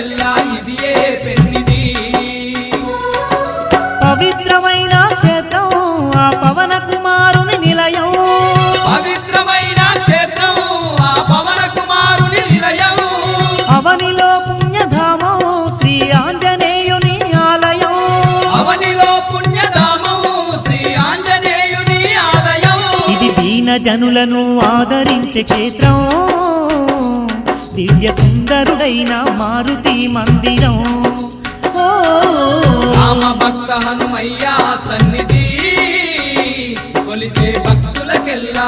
భక్తులకెల్లా ఇదియే పెన్నిది పవిత్రమైన క్షేత్రం ఆ పవన కుమారుని నిలయం పవిత్రమైన క్షేత్రం ఆ పవన కుమారుని నిలయం అవనిలో పుణ్యధామం శ్రీ ఆంజనేయుని ఆలయం అవనిలో పుణ్యధామం శ్రీ ఆంజనేయుని ఆలయం ఇది దీన జనులను ఆదరించే క్షేత్రం దివ్య సుందరుడైన మారుతి మందిరం రామ భక్త హనుమయ్య సన్నిధి కొలిచే భక్తులకెల్లా